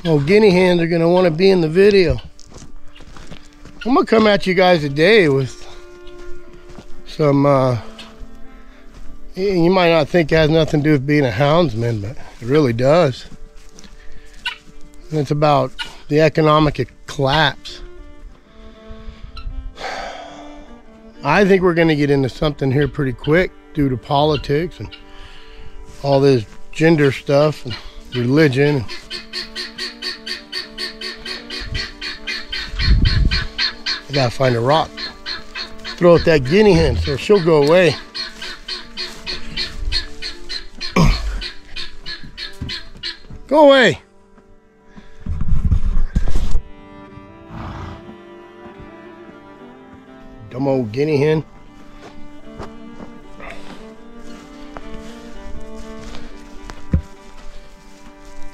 Oh, guinea hens are gonna want to be in the video. I'm gonna come at you guys today with some, you might not think it has nothing to do with being a houndsman, but it really does. And it's about the economic collapse. I think we're gonna get into something here pretty quick due to politics and all this gender stuff and religion. I gotta find a rock, throw at that guinea hen so she'll go away. Go away. Dumb old guinea hen.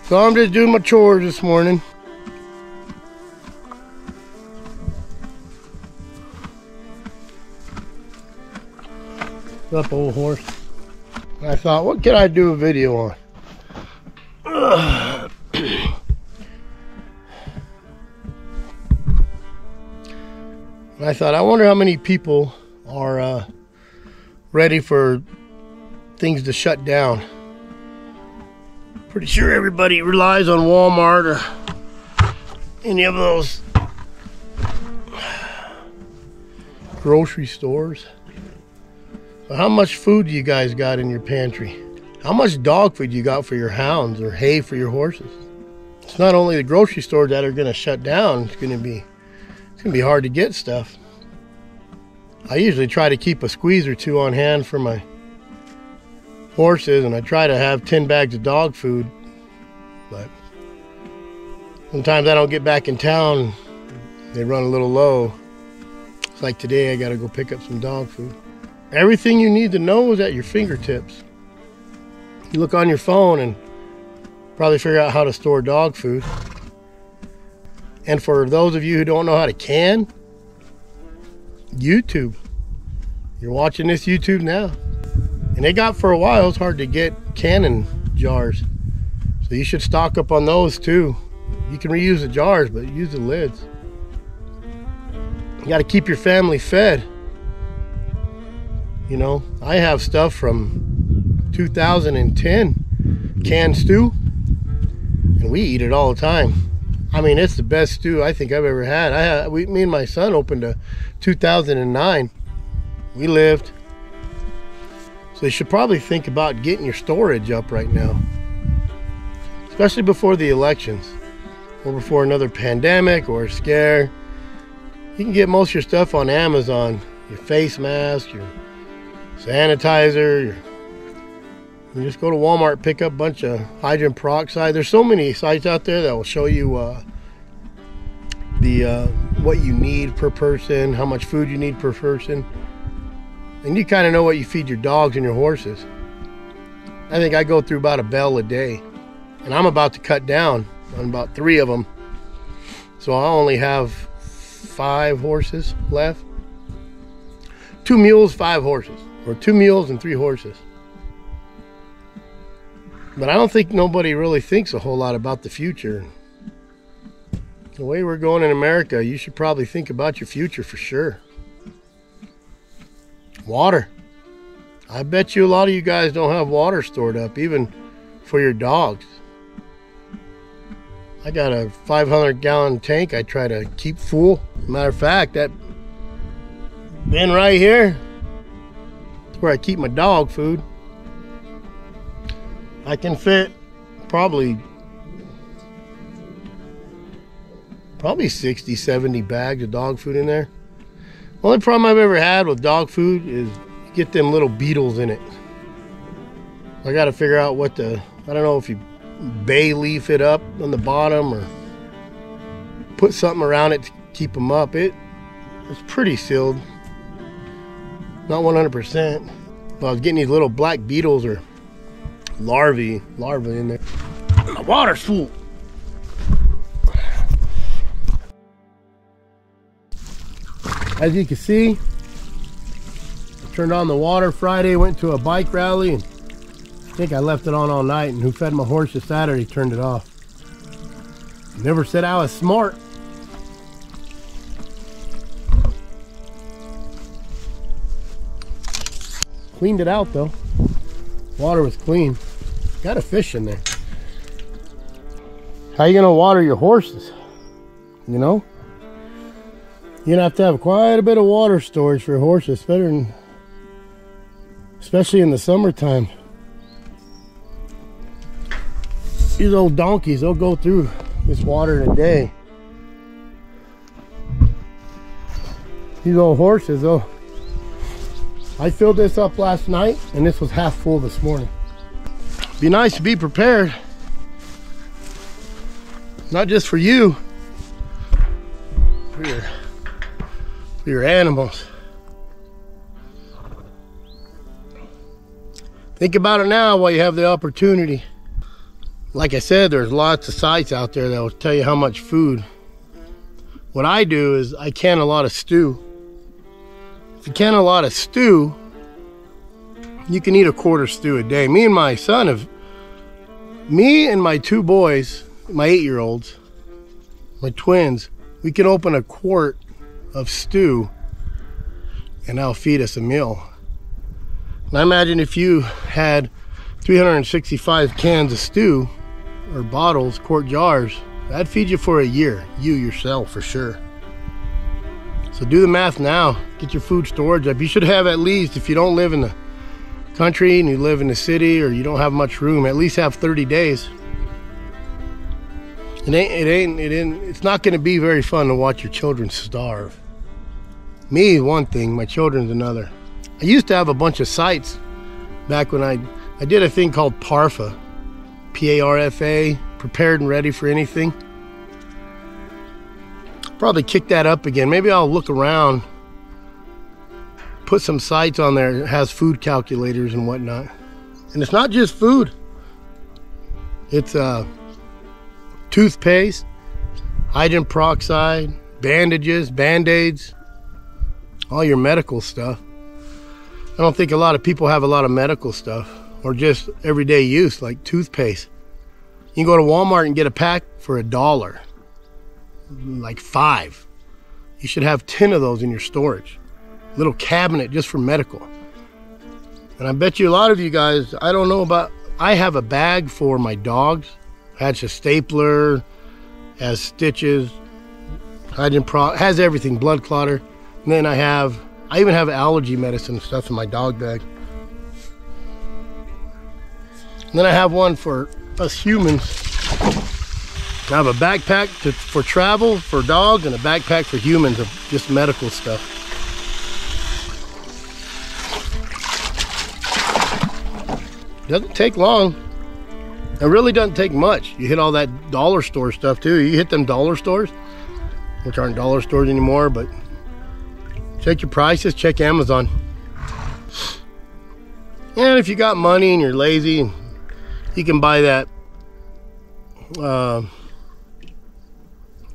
So I'm just doing my chores this morning. What's up, old horse? I thought, what could I do a video on? And I thought, I wonder how many people are ready for things to shut down. Pretty sure everybody relies on Walmart or any of those grocery stores. So how much food do you guys got in your pantry? How much dog food you got for your hounds or hay for your horses? It's not only the grocery stores that are going to shut down. It's going to be hard to get stuff. I usually try to keep a squeeze or two on hand for my horses, and I try to have 10 bags of dog food, but sometimes I don't get back in town. They run a little low. It's like today I got to go pick up some dog food. Everything you need to know is at your fingertips. You look on your phone and probably figure out how to store dog food. And for those of you who don't know how to can, YouTube. You're watching this YouTube now. And they got, for a while, it's hard to get canning jars. So you should stock up on those too. You can reuse the jars, but use the lids. You got to keep your family fed. You know, I have stuff from 2010 canned stew, and we eat it all the time. I mean, it's the best stew I think I've ever had. Me and my son opened a 2009. We lived. So you should probably think about getting your storage up right now, especially before the elections or before another pandemic or a scare. You can get most of your stuff on Amazon. Your face mask, your sanitizer, you just go to Walmart, pick up a bunch of hydrogen peroxide. There's so many sites out there that will show you what you need per person, how much food you need per person, and you kind of know what you feed your dogs and your horses. I think I go through about a bell a day, and I'm about to cut down on about 3 of them, so I only have 5 horses left. 2 mules, 5 horses, or 2 mules and 3 horses. But I don't think nobody really thinks a whole lot about the future. The way we're going in America, you should probably think about your future for sure. Water. I bet you a lot of you guys don't have water stored up, even for your dogs. I got a 500-gallon tank I try to keep full. Matter of fact, that bin right here is where I keep my dog food. I can fit probably 60, 70 bags of dog food in there. The only problem I've ever had with dog food is you get them little beetles in it. I got to figure out I don't know if you bay leaf it up on the bottom or put something around it to keep them up. It's pretty sealed. Not 100%. But I was getting these little black beetles or larvae in there. My water's full. As you can see, I turned on the water Friday, went to a bike rally, and I think I left it on all night, and who fed my horses Saturday turned it off. Never said I was smart. Cleaned it out though. Water was clean. Got a fish in there. How you gonna water your horses? You know? You're gonna have to have quite a bit of water storage for your horses, especially in the summertime. These old donkeys, they'll go through this water in a day. These old horses, though. I filled this up last night and this was half full this morning. Be nice to be prepared. Not just for you, for your animals. Think about it now while you have the opportunity. Like I said, there's lots of sites out there that will tell you how much food. What I do is I can a lot of stew. If you can a lot of stew, you can eat a quarter stew a day. Me and my two boys, my 8-year-olds, my twins, we can open a quart of stew and that'll feed us a meal. And I imagine if you had 365 cans of stew or bottles, quart jars, that'd feed you for a year, you yourself for sure. So do the math now. Get your food storage up. You should have at least, if you don't live in the country and you live in the city or you don't have much room, at least have 30 days. It's not going to be very fun to watch your children starve. Me, one thing, my children's another. I used to have a bunch of sites back when I did a thing called PARFA, P-A-R-F-A, prepared and ready for anything. Probably kick that up again. Maybe I'll look around, put some sites on there that has food calculators and whatnot. And it's not just food. It's toothpaste, hydrogen peroxide, bandages, band-aids, all your medical stuff. I don't think a lot of people have a lot of medical stuff or just everyday use like toothpaste. You can go to Walmart and get a pack for $1. Like 5. You should have 10 of those in your storage. Little cabinet just for medical. And I bet you a lot of you guys, I don't know about, I have a bag for my dogs. Has a stapler, has stitches, has everything, blood clotter. And then I even have allergy medicine and stuff in my dog bag. And then I have one for us humans. I have a backpack for travel for dogs and a backpack for humans of just medical stuff. Doesn't take long. It really doesn't take much. You hit all that dollar store stuff too. You hit them dollar stores, which aren't dollar stores anymore, but check your prices, check Amazon. And if you got money and you're lazy, you can buy that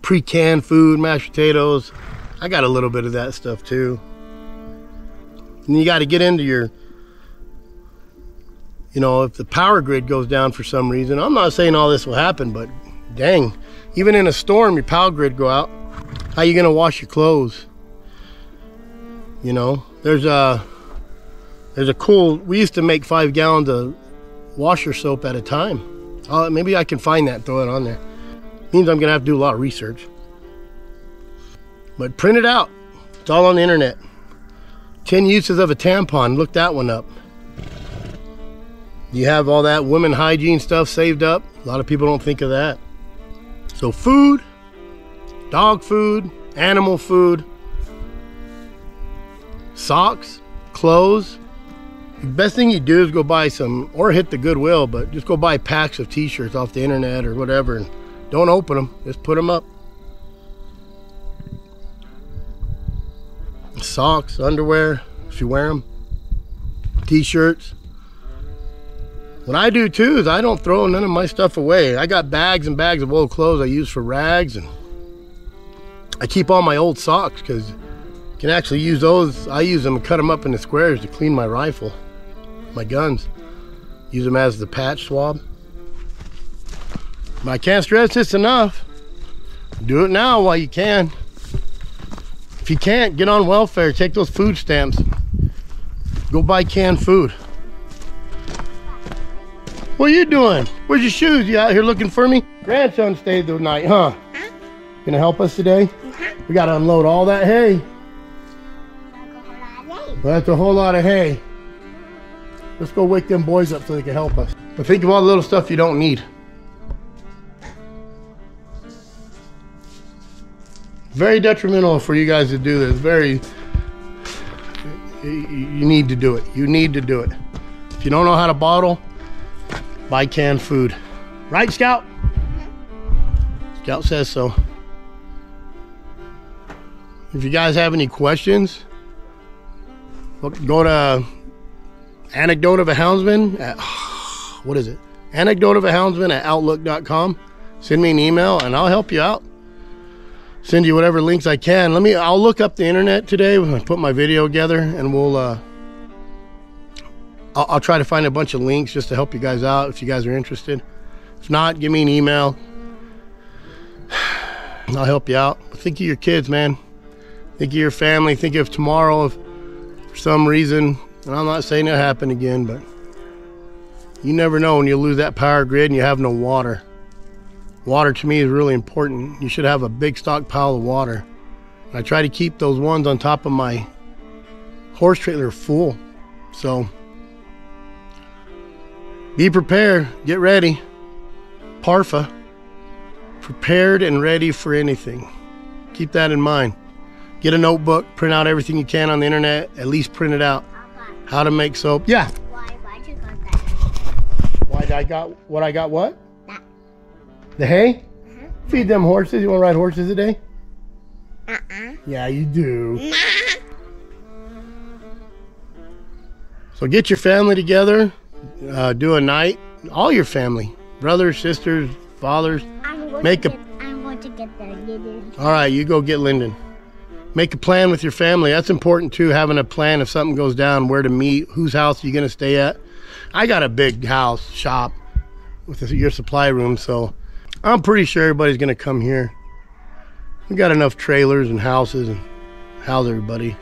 pre-canned food, mashed potatoes. I got a little bit of that stuff too. And you got to get into your, if the power grid goes down for some reason, I'm not saying all this will happen, but dang, even in a storm, your power grid go out. How you gonna wash your clothes? There's a cool, we used to make 5 gallons of washer soap at a time. Maybe I can find that and throw it on there. Means I'm gonna have to do a lot of research. But print it out. It's all on the internet. 10 uses of a tampon. Look that one up. You have all that women hygiene stuff saved up. A lot of people don't think of that. So food, dog food, animal food, socks, clothes. The best thing you do is go buy some, or hit the Goodwill, but just go buy packs of t-shirts off the internet or whatever. And don't open them, just put them up. Socks, underwear, if you wear them, t-shirts. What I do too is I don't throw none of my stuff away. I got bags and bags of old clothes I use for rags, and I keep all my old socks because you can actually use those. I use them and cut them up into squares to clean my rifle, my guns. Use them as the patch swab. But I can't stress this enough. Do it now while you can. If you can't, get on welfare. Take those food stamps. Go buy canned food. What are you doing? Where's your shoes? You out here looking for me? Grandson stayed the night, huh? Gonna help us today? We gotta unload all that hay. Well, that's a whole lot of hay. Let's go wake them boys up so they can help us. But think of all the little stuff you don't need. Very detrimental for you guys to do this. You need to do it. You need to do it. If you don't know how to bottle, buy canned food. Right, Scout? Scout says so. If you guys have any questions, go to Anecdote of a Houndsman at, what is it? Anecdote of a Houndsman at outlook.com. Send me an email and I'll help you out. Send you whatever links I can. I'll look up the internet today when I put my video together, and I'll try to find a bunch of links just to help you guys out if you guys are interested. If not, give me an email. I'll help you out. But think of your kids, man. Think of your family. Think of tomorrow if for some reason, and I'm not saying it'll happen again, but you never know when you lose that power grid and you have no water. Water to me is really important. You should have a big stockpile of water. I try to keep those ones on top of my horse trailer full. So be prepared, get ready. PARFA, prepared and ready for anything. Keep that in mind. Get a notebook, print out everything you can on the internet, at least print it out. How to make soap. Yeah. Why'd you got that? Why'd I got what I got what? That. The hay? Feed them horses. You want to ride horses today? Yeah, you do. So get your family together. Do a night. All your family. Brothers, sisters, fathers. I'm going to get the Linden. All right, you go get Linden. Make a plan with your family. That's important too, having a plan if something goes down, where to meet, whose house are you going to stay at. I got a big house, shop, with your supply room, so I'm pretty sure everybody's going to come here. We got enough trailers and houses and house everybody.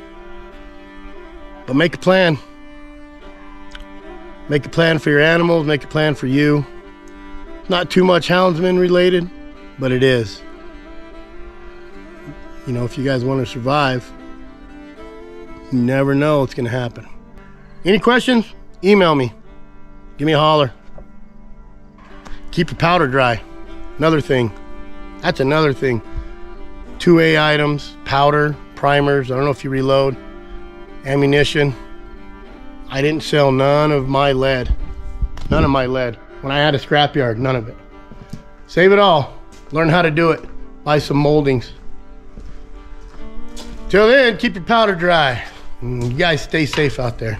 But make a plan. Make a plan for your animals, make a plan for you. Not too much houndsman related, but it is. You know, if you guys want to survive, you never know what's going to happen. Any questions? Email me. Give me a holler. Keep your powder dry. Another thing. That's another thing. 2A items, powder, primers. I don't know if you reload. Ammunition. I didn't sell none of my lead. None of my lead. When I had a scrapyard, none of it. Save it all. Learn how to do it. Buy some moldings. Till then, keep your powder dry. You guys stay safe out there.